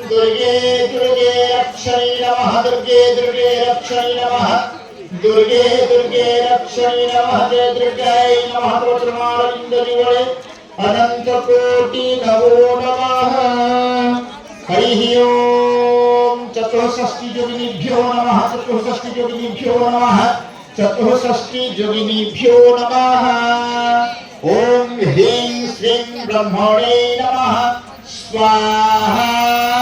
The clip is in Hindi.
दुर्गे दुर्गे रक्षणे नमः दुर्गे दुर्गे रक्षणे नमः दुर्गे दुर्गे रक्षणे नमः जय दुर्गाय नमः प्रमाणविन्दरिवळे अनंत कोटि नमो नमः हरिः ओम चतुष्षष्टि योगिनीभ्यो नमः चतुष्षष्टि योगिनीभ्यो नमः चतुष्षष्टि योगिनीभ्यो नमः ओम ह्रीं श्रीं ब्रह्मणे नमः स्वाहा